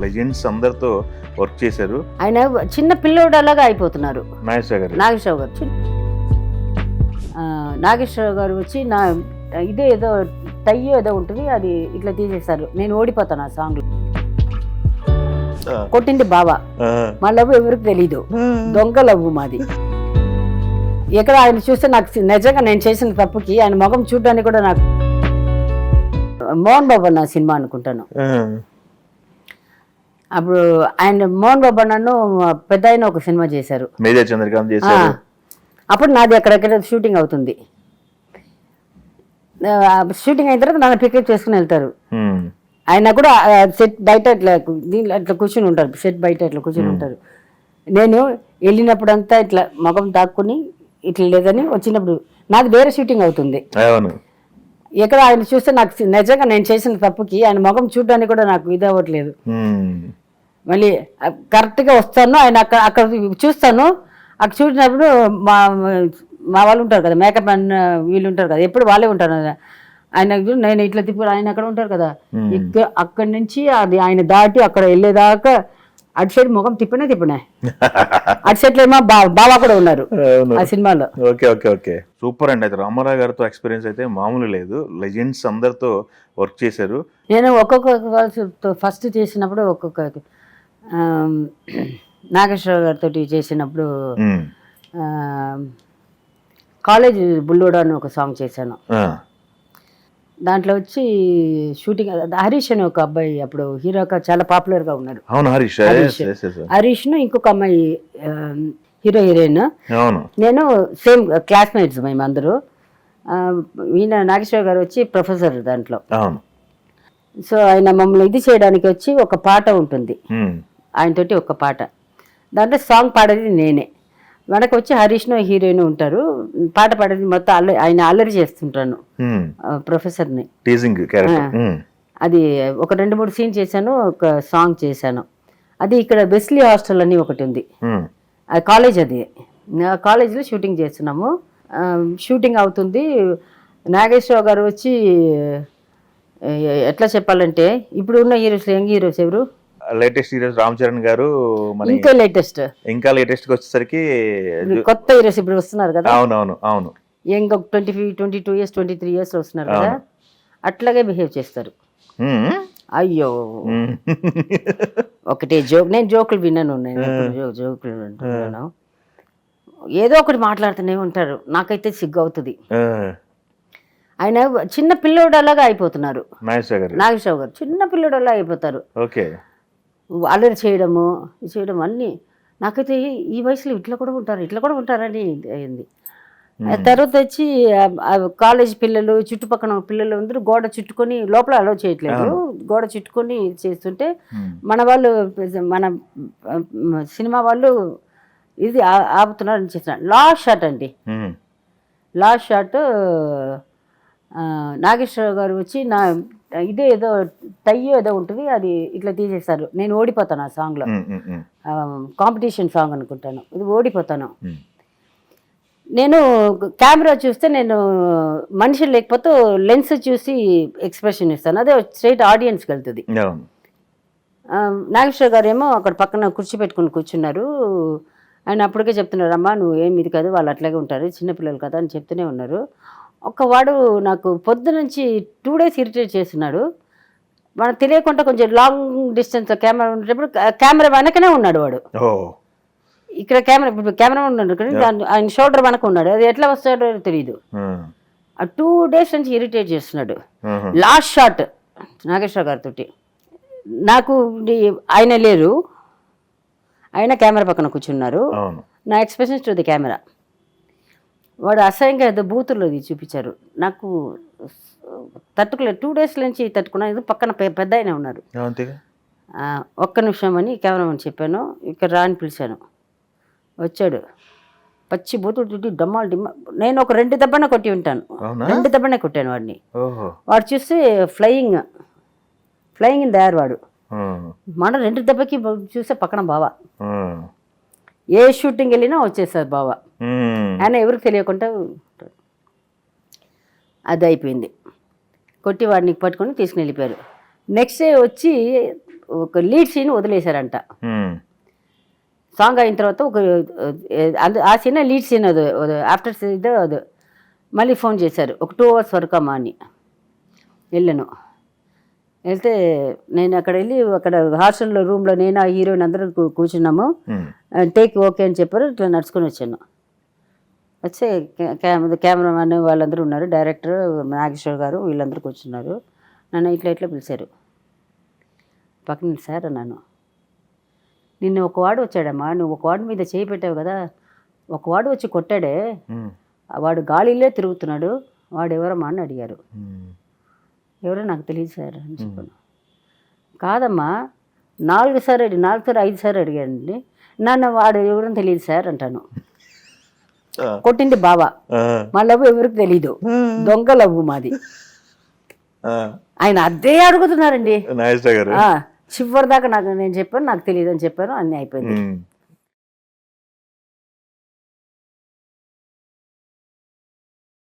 Legends అందరితో work చేశారు. ఆయన చిన్న పిల్లోడలాగా అయిపోతున్నారు. నాగేశ్వరరావు గారు నాగేశ్వరరావు గారు వచ్చి నా ఇదే ఏదో టయ్యో ఏదో ఉంటుంది, అది ఇట్లా తీసేస్తారు. నేను ఓడిపోతాను ఆ సాంగ్. కొట్టింది బావ, మా లవ్ ఎవరికి తెలీదు, దొంగ లవ్ మాది. ఎక్కడ ఆయన చూస్తే నాకు నిజంగా నేను చేసిన తప్పుకి ఆయన ముఖం చూడడానికి కూడా నాకు మోహన్ బాబు నా సినిమా అనుకుంటాను. అప్పుడు ఆయన మోహన్ బాబు నన్ను పెద్ద ఆయన ఒక సినిమా చేశారు, మేజర్ చంద్రకాంత్ చేశారు. అప్పుడు నాది అక్కడెక్కడ షూటింగ్ అవుతుంది. షూటింగ్ అయిన తర్వాత నన్ను పికప్ చేసుకుని వెళ్తారు. ఆయన కూడా సెట్ బయట ఇట్లా దీంట్లో ఇట్లా కూర్చుని ఉంటారు, సెట్ బయట ఇట్లా కూర్చుని ఉంటారు. నేను వెళ్ళినప్పుడంతా ఇట్లా ముఖం దాక్కుని ఇట్లా లేదని, వచ్చినప్పుడు నాది వేరే షూటింగ్ అవుతుంది. ఎక్కడ ఆయన చూస్తే నాకు నిజంగా నేను చేసిన తప్పుకి ఆయన ముఖం చూడడానికి కూడా నాకు ఇది అవ్వట్లేదు. మళ్ళీ కరెక్ట్గా వస్తాను, ఆయన అక్కడ చూస్తాను. అక్కడ చూసినప్పుడు మా వాళ్ళు ఉంటారు కదా, మేకప్ మ్యాన్ వీళ్ళు ఉంటారు కదా, ఎప్పుడు వాళ్ళే ఉంటారు. ఆయన నేను ఇట్లా తిప్పు, ఆయన అక్కడ ఉంటారు కదా, అక్కడి నుంచి అది ఆయన దాటి అక్కడ వెళ్ళేదాకా అటు సైడ్ ముఖం తిప్పనే అటు సైడ్ ఏమో బాబా కూడా ఉన్నారు ఆ సినిమాలో. ఓకే సూపర్ అండి. అయితే రామారావు గారితో ఎక్స్పీరియన్స్ అయితే మామూలు లేదు. లెజెండ్స్ అందరితో వర్క్ చేశారు. నేను ఒక్కొక్క ఫస్ట్ చేసినప్పుడు ఒక్కొక్క నాగేశ్వరరావు గారితో చేసినప్పుడు కాలేజ్ బుల్లోడా అని ఒక సాంగ్ చేశాను. దాంట్లో వచ్చి షూటింగ్ హరీష్ అని ఒక అబ్బాయి అప్పుడు హీరోగా చాలా పాపులర్ గా ఉన్నాడు. హరీష్ ను ఇంకొక అమ్మాయి హీరో హీరోయిన్. నేను సేమ్ క్లాస్మేట్స్ మేము అందరూ. ఈయన నాగేశ్వర గారు వచ్చి ప్రొఫెసర్ దాంట్లో. సో ఆయన మమ్మల్ని ఇది చేయడానికి వచ్చి ఒక పాట ఉంటుంది ఆయనతోటి, ఒక పాట. దాంట్లో సాంగ్ పాడేది నేనే, వెనక వచ్చి హరీష్ ను హీరోయిన్ ఉంటారు. పాట పాడేది మొత్తం ఆయన అల్లరి చేస్తుంటాను ప్రొఫెసర్ని. అది ఒక 2-3 సీన్ చేశాను, ఒక సాంగ్ చేశాను. అది ఇక్కడ వెస్లీ హాస్టల్ అని ఒకటి ఉంది, అది కాలేజ్. అది కాలేజ్లో షూటింగ్ చేస్తున్నాము. షూటింగ్ అవుతుంది. నాగేశ్వరరావు గారు వచ్చి ఎట్లా చెప్పాలంటే ఇప్పుడు ఉన్న హీరోస్, యంగ్ హీరోస్ ఎవరు లేటెస్ట్ హీరోస్ రామ్ చరణ్ గారు, ఇంకా లేటెస్ట్ వచ్చేసరికి కొత్త హీరోస్ ఇప్పుడు వస్తున్నారు కదా. అవును ఇంకొక 22 ఇయర్స్ 23 ఇయర్స్ వస్తున్నారు కదా, అట్లాగే బిహేవ్ చేస్తారు. అయ్యో ఒకటే జోక్, నేను జోకులు విన్నాను, జోకులు వింటున్నాను. ఏదో ఒకటి మాట్లాడుతూనే ఉంటారు, నాకైతే సిగ్గు అవుతుంది. ఆయన చిన్న పిల్లోడలాగా అయిపోతున్నారు. నాగేశ్వరరావు గారు చిన్న పిల్లోడలా అయిపోతారు. అల్లరి చేయడము అన్నీ. నాకైతే ఈ వయసులో ఇట్లా కూడా ఉంటారని అయింది. తర్వాత వచ్చి కాలేజ్ పిల్లలు, చుట్టుపక్కల పిల్లలు అందరూ గోడ చుట్టుకొని, లోపల అలో చేయట్లేదు, గోడ చుట్టుకొని చేస్తుంటే మన వాళ్ళు, మన సినిమా వాళ్ళు ఇది ఆపుతున్నారని చేస్తున్నారు. లాస్ట్ షాట్ అండి, లాస్ట్ షాట్ నాగేశ్వరరావు గారు వచ్చి నా ఇదే ఏదో టయ్యో ఏదో ఉంటుంది, అది ఇట్లా తీసేస్తారు. నేను ఓడిపోతాను ఆ సాంగ్లో, కాంపిటీషన్ సాంగ్ అనుకుంటాను, ఇది ఓడిపోతాను. నేను కెమెరా చూస్తే నేను మనిషి లేకపోతే లెన్స్ చూసి ఎక్స్ప్రెషన్ ఇస్తాను, అదే స్ట్రైట్ ఆడియన్స్కి వెళ్తుంది. నాగేశ్వర గారు ఏమో అక్కడ పక్కన కుర్చీ పెట్టుకుని కూర్చున్నారు. ఆయన అప్పటికే చెప్తున్నారు, అమ్మా నువ్వు ఏమి ఇది కాదు, వాళ్ళు అట్లాగే ఉంటారు, చిన్నపిల్లలు కదా అని చెప్తూనే ఉన్నారు. ఒక్కవాడు నాకు పొద్దు నుంచి 2 days ఇరిటేట్ చేస్తున్నాడు. మనకు తెలియకుండా కొంచెం లాంగ్ డిస్టెన్స్ కెమెరా ఉండేటప్పుడు కెమెరా వెనకనే ఉన్నాడు వాడు. ఇక్కడ కెమెరా ఉన్నాడు, ఆయన షోల్డర్ వెనక ఉన్నాడు, అది ఎట్లా వస్తాడో తెలియదు. ఆ 2 days నుంచి ఇరిటేట్ చేస్తున్నాడు. లాస్ట్ షాట్ నాగేశ్వర గారితో నాకు, ఆయన లేరు, ఆయన కెమెరా పక్కన కూర్చున్నారు. నా ఎక్స్ప్రెషన్స్ టు ది కెమెరా. వాడు అసహ్యంగా ఏదో బూతుల్లో చూపించారు, నాకు తట్టుకోలేదు. 2 days నుంచి తట్టుకున్నా. ఇది పక్కన పెద్ద ఆయన ఉన్నారు. ఒక్క నిమిషం అని కెమెరామని చెప్పాను, ఇక్కడ రా అని పిలిచాను. వచ్చాడు, పచ్చి బూతులు డమ్మాలు. నేను ఒక 2 దెబ్బనే కొట్టి ఉంటాను, 2 దెబ్బనే కొట్టాను వాడిని. వాడు చూస్తే ఫ్లయింగ్ ఇన్ ద ఎయిర్ వాడు. మన 2 దెబ్బకి చూస్తే పక్కన బావా, ఏ షూటింగ్ వెళ్ళినా వచ్చేసారు బావా. ఆయన ఎవరికి తెలియకుండా అది అయిపోయింది. కొట్టి వాడిని పట్టుకొని తీసుకుని వెళ్ళిపోయారు. నెక్స్ట్ డే వచ్చి ఒక లీడ్ సీన్ వదిలేశారంట. ఉమ్. సాంగ్ అయిన తర్వాత ఆ సీన్ లీడ్ సీన్ అది ఆఫ్టర్ ఇది అది మళ్ళీ ఫోన్ చేశారు, ఒక 2 hours వరకు అమ్మా అని. వెళ్ళాను. వెళ్తే నేను అక్కడ వెళ్ళి అక్కడ హాస్టల్లో రూమ్లో నేను ఆ హీరోయిన్ అందరూ కూర్చున్నాము. టేక్ ఓకే అని చెప్పారు. ఇట్లా నడుచుకొని వచ్చాను. వచ్చే కెమెరామెన్ వాళ్ళందరూ ఉన్నారు, డైరెక్టర్ నాగేశ్వర్ గారు వీళ్ళందరూ కూర్చున్నారు. నన్ను ఇట్లా పిలిచారు. పక్కన సార్ అన్నాను, నిన్ను ఒక వాడు వచ్చాడమ్మా, నువ్వు ఒక వాడి మీద చేయి పెట్టావు కదా, ఒక వాడు వచ్చి కొట్టాడే, వాడు గాలిలో తిరుగుతున్నాడు, వాడు ఎవరమ్మా అని అడిగారు. ఎవరో నాకు తెలియదు సార్ అని చెప్పాను. కాదమ్మా 4 సార్లు 5 సార్లు అడిగానండి. నన్ను వాడు ఎవరని తెలియదు సార్ అంటాను. కొట్టింది బావా, మా లవ్ ఎవరికి తెలీదు, దొంగ లవ్ మాది. ఆయన అదే అడుగుతున్నారండి. చివరి దాకా నాకు నేను చెప్పాను, నాకు తెలియదు అని చెప్పాను, అన్నీ అయిపోయింది.